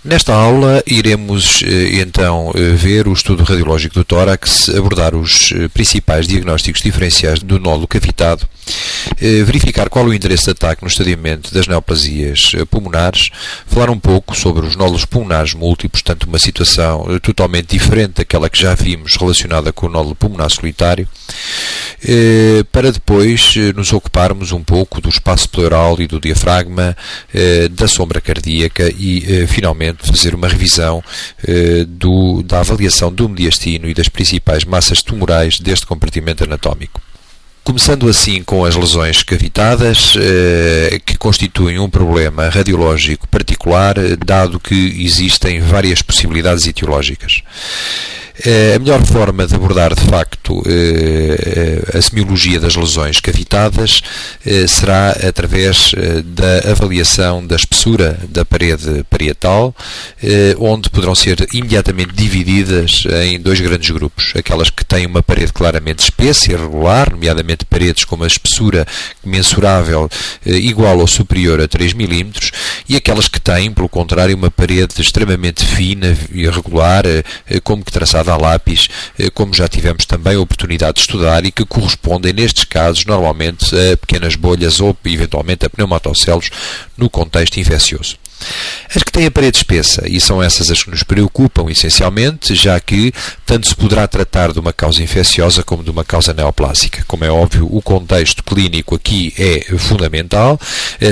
Nesta aula iremos então ver o estudo radiológico do tórax, abordar os principais diagnósticos diferenciais do nódulo cavitado, verificar qual é o interesse de ataque no estadiamento das neoplasias pulmonares, falar um pouco sobre os nódulos pulmonares múltiplos, portanto uma situação totalmente diferente daquela que já vimos relacionada com o nódulo pulmonar solitário, para depois nos ocuparmos um pouco do espaço pleural e do diafragma, da sombra cardíaca e finalmente fazer uma revisão da avaliação do mediastino e das principais massas tumorais deste compartimento anatómico. Começando assim com as lesões cavitadas, que constituem um problema radiológico particular, dado que existem várias possibilidades etiológicas. A melhor forma de abordar, de facto, a semiologia das lesões cavitadas será através da avaliação da espessura da parede parietal, onde poderão ser imediatamente divididas em dois grandes grupos. Aquelas que têm uma parede claramente espessa e irregular, nomeadamente paredes com uma espessura mensurável igual ou superior a 3 mm, e aquelas que têm, pelo contrário, uma parede extremamente fina e irregular, como que traçada a lápis, como já tivemos também a oportunidade de estudar e que correspondem, nestes casos, normalmente a pequenas bolhas ou, eventualmente, a pneumatocelos no contexto infeccioso. As que têm a parede espessa, e são essas as que nos preocupam essencialmente, já que tanto se poderá tratar de uma causa infecciosa como de uma causa neoplásica. Como é óbvio, o contexto clínico aqui é fundamental.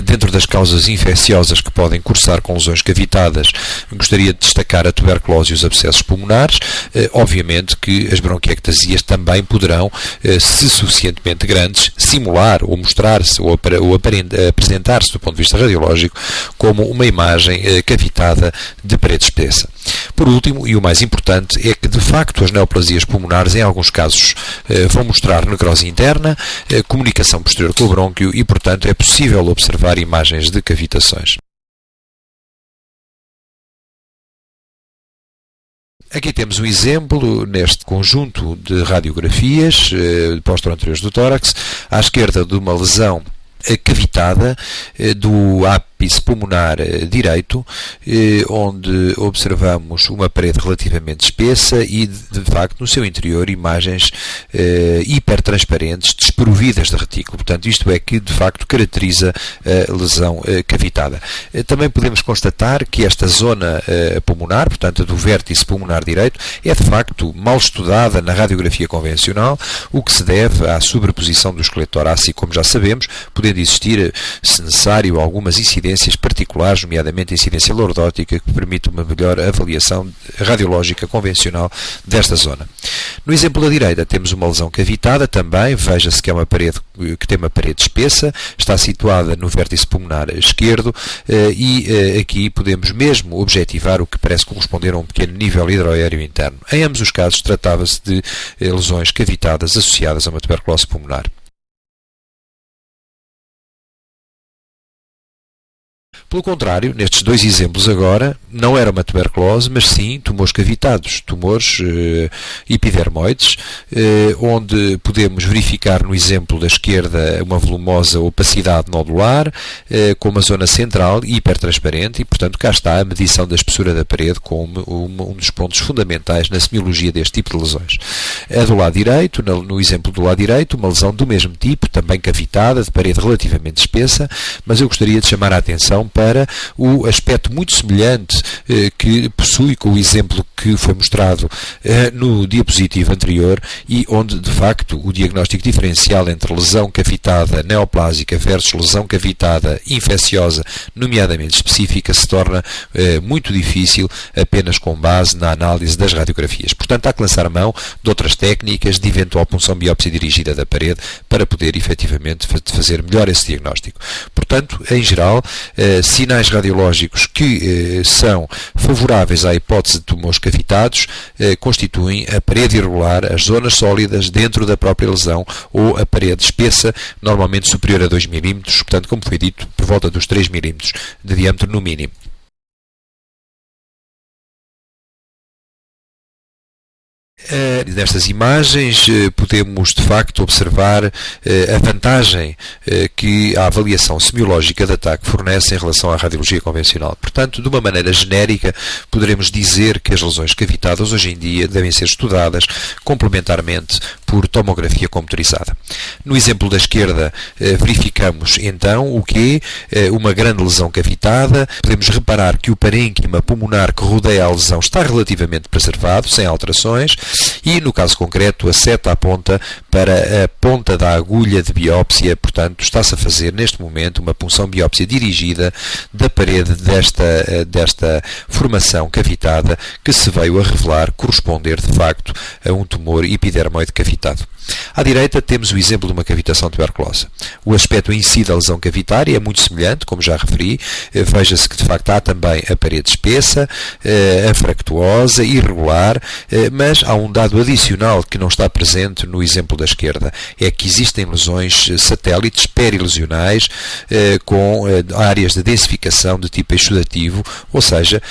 Dentro das causas infecciosas que podem cursar com lesões cavitadas, gostaria de destacar a tuberculose e os abscessos pulmonares. Obviamente que as bronquiectasias também poderão, se suficientemente grandes, simular ou mostrar-se ou apresentar-se do ponto de vista radiológico como uma imagem cavitada de parede espessa. Por último, e o mais importante, é que de facto as neoplasias pulmonares em alguns casos vão mostrar necrose interna, comunicação posterior com o brônquio e, portanto, é possível observar imagens de cavitações. Aqui temos um exemplo neste conjunto de radiografias pós-anteriores do tórax, à esquerda de uma lesão cavitada do ápice pulmonar direito, onde observamos uma parede relativamente espessa e, de facto, no seu interior, imagens hipertransparentes, desprovidas de retículo. Portanto, isto é que, de facto, caracteriza a lesão cavitada. Também podemos constatar que esta zona pulmonar, portanto, do vértice pulmonar direito, é, de facto, mal estudada na radiografia convencional, o que se deve à sobreposição do esqueleto torácico, como já sabemos, podendo existir, se necessário, algumas incidências particulares, nomeadamente a incidência lordótica, que permite uma melhor avaliação radiológica convencional desta zona. No exemplo da direita temos uma lesão cavitada também, veja-se que é uma parede que tem uma parede espessa, está situada no vértice pulmonar esquerdo e aqui podemos mesmo objetivar o que parece corresponder a um pequeno nível hidroaéreo interno. Em ambos os casos tratava-se de lesões cavitadas associadas a uma tuberculose pulmonar. Pelo contrário, nestes dois exemplos agora, não era uma tuberculose, mas sim tumores cavitados, tumores epidermoides, onde podemos verificar no exemplo da esquerda uma volumosa opacidade nodular, com uma zona central hipertransparente e, portanto, cá está a medição da espessura da parede como um dos pontos fundamentais na semiologia deste tipo de lesões. A do lado direito, no exemplo do lado direito, uma lesão do mesmo tipo, também cavitada, de parede relativamente espessa, mas eu gostaria de chamar a atenção para o aspecto muito semelhante que possui com o exemplo que foi mostrado no diapositivo anterior e onde, de facto, o diagnóstico diferencial entre lesão cavitada neoplásica versus lesão cavitada infecciosa, nomeadamente específica, se torna muito difícil apenas com base na análise das radiografias. Portanto, há que lançar mão de outras técnicas de eventual punção biópsia dirigida da parede para poder, efetivamente, fazer melhor esse diagnóstico. Portanto, em geral, sinais radiológicos que são favoráveis à hipótese de tumores cavitados constituem a parede irregular, as zonas sólidas dentro da própria lesão ou a parede espessa, normalmente superior a 2 mm, portanto, como foi dito, por volta dos 3 mm de diâmetro no mínimo. Nestas imagens podemos de facto observar a vantagem que a avaliação semiológica de ataque fornece em relação à radiologia convencional. Portanto, de uma maneira genérica, poderemos dizer que as lesões cavitadas hoje em dia devem ser estudadas complementarmente por tomografia computadorizada. No exemplo da esquerda, verificamos então o que é uma grande lesão cavitada. Podemos reparar que o parênquima pulmonar que rodeia a lesão está relativamente preservado, sem alterações, e no caso concreto a seta aponta para a ponta da agulha de biópsia. Portanto, está-se a fazer neste momento uma punção biópsia dirigida da parede desta formação cavitada, que se veio a revelar corresponder de facto a um tumor epidermoide cavitado. À direita temos o exemplo de uma cavitação tuberculosa. O aspecto em si da lesão cavitária é muito semelhante, como já referi. Veja-se que de facto há também a parede espessa, anfractuosa, irregular, mas há um dado adicional que não está presente no exemplo da esquerda. É que existem lesões satélites perilesionais com áreas de densificação de tipo exudativo, ou seja,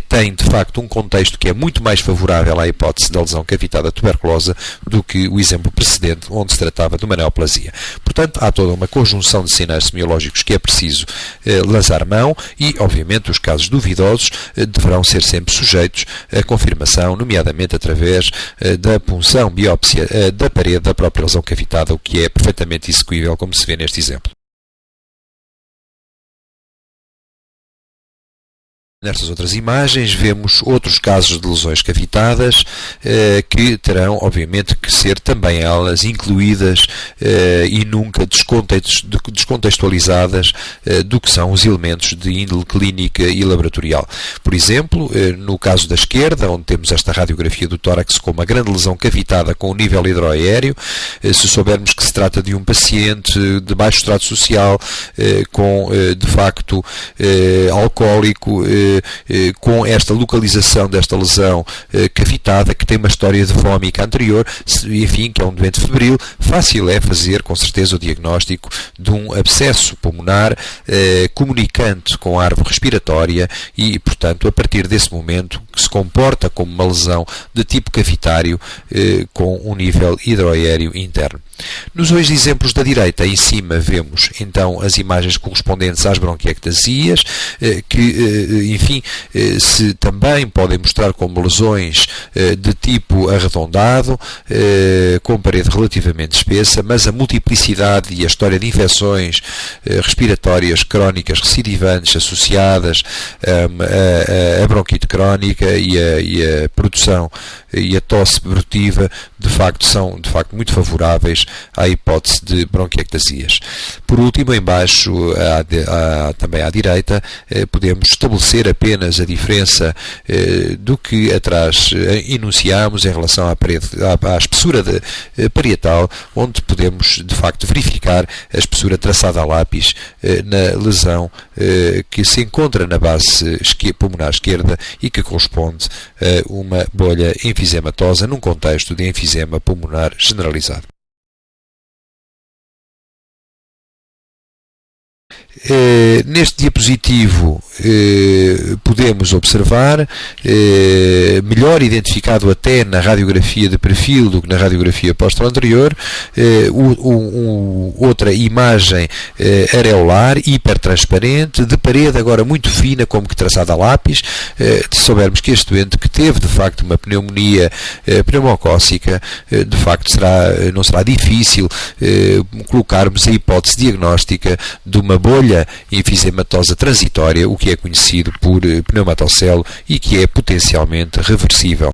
tem de facto um contexto que é muito mais favorável à hipótese da lesão cavitada tuberculosa do que o exemplo precedente, onde se tratava de uma neoplasia. Portanto, há toda uma conjunção de sinais semiológicos que é preciso lançar mão e, obviamente, os casos duvidosos deverão ser sempre sujeitos à confirmação, nomeadamente através da punção biópsia da parede da própria lesão cavitada, o que é perfeitamente execuível, como se vê neste exemplo. Nestas outras imagens vemos outros casos de lesões cavitadas que terão, obviamente, que ser também elas incluídas e nunca descontextualizadas do que são os elementos de índole clínica e laboratorial. Por exemplo, no caso da esquerda, onde temos esta radiografia do tórax com uma grande lesão cavitada com um nível hidroaéreo, se soubermos que se trata de um paciente de baixo extrato social, com, de facto, alcoólico, com esta localização desta lesão cavitada, que tem uma história de vómica anterior, enfim, que é um doente febril, fácil é fazer, com certeza, o diagnóstico de um abscesso pulmonar comunicante com a árvore respiratória e, portanto, a partir desse momento, que se comporta como uma lesão de tipo cavitário com um nível hidroaéreo interno. Nos dois exemplos da direita, em cima, vemos então as imagens correspondentes às bronquiectasias, que, enfim, se também podem mostrar como lesões de tipo arredondado, com parede relativamente espessa, mas a multiplicidade e a história de infecções respiratórias crónicas recidivantes associadas à bronquite crónica e a produção e a tosse brutiva, de facto, são muito favoráveis à hipótese de bronquiectasias. Por último, em baixo, também à direita, podemos estabelecer apenas a diferença do que atrás enunciámos em relação à espessura parietal, onde podemos, de facto, verificar a espessura traçada a lápis na lesão que se encontra na base pulmonar esquerda e que corresponde a uma bolha enfisematosa num contexto de enfisema pulmonar generalizado. Neste diapositivo podemos observar, melhor identificado até na radiografia de perfil do que na radiografia posterior, outra imagem areolar, hipertransparente, de parede agora muito fina, como que traçada a lápis. Se soubermos que este doente, que teve de facto uma pneumonia pneumocócica, de facto não será difícil colocarmos a hipótese diagnóstica de uma bolha enfisematosa transitória, o que é conhecido por pneumatocele e que é potencialmente reversível.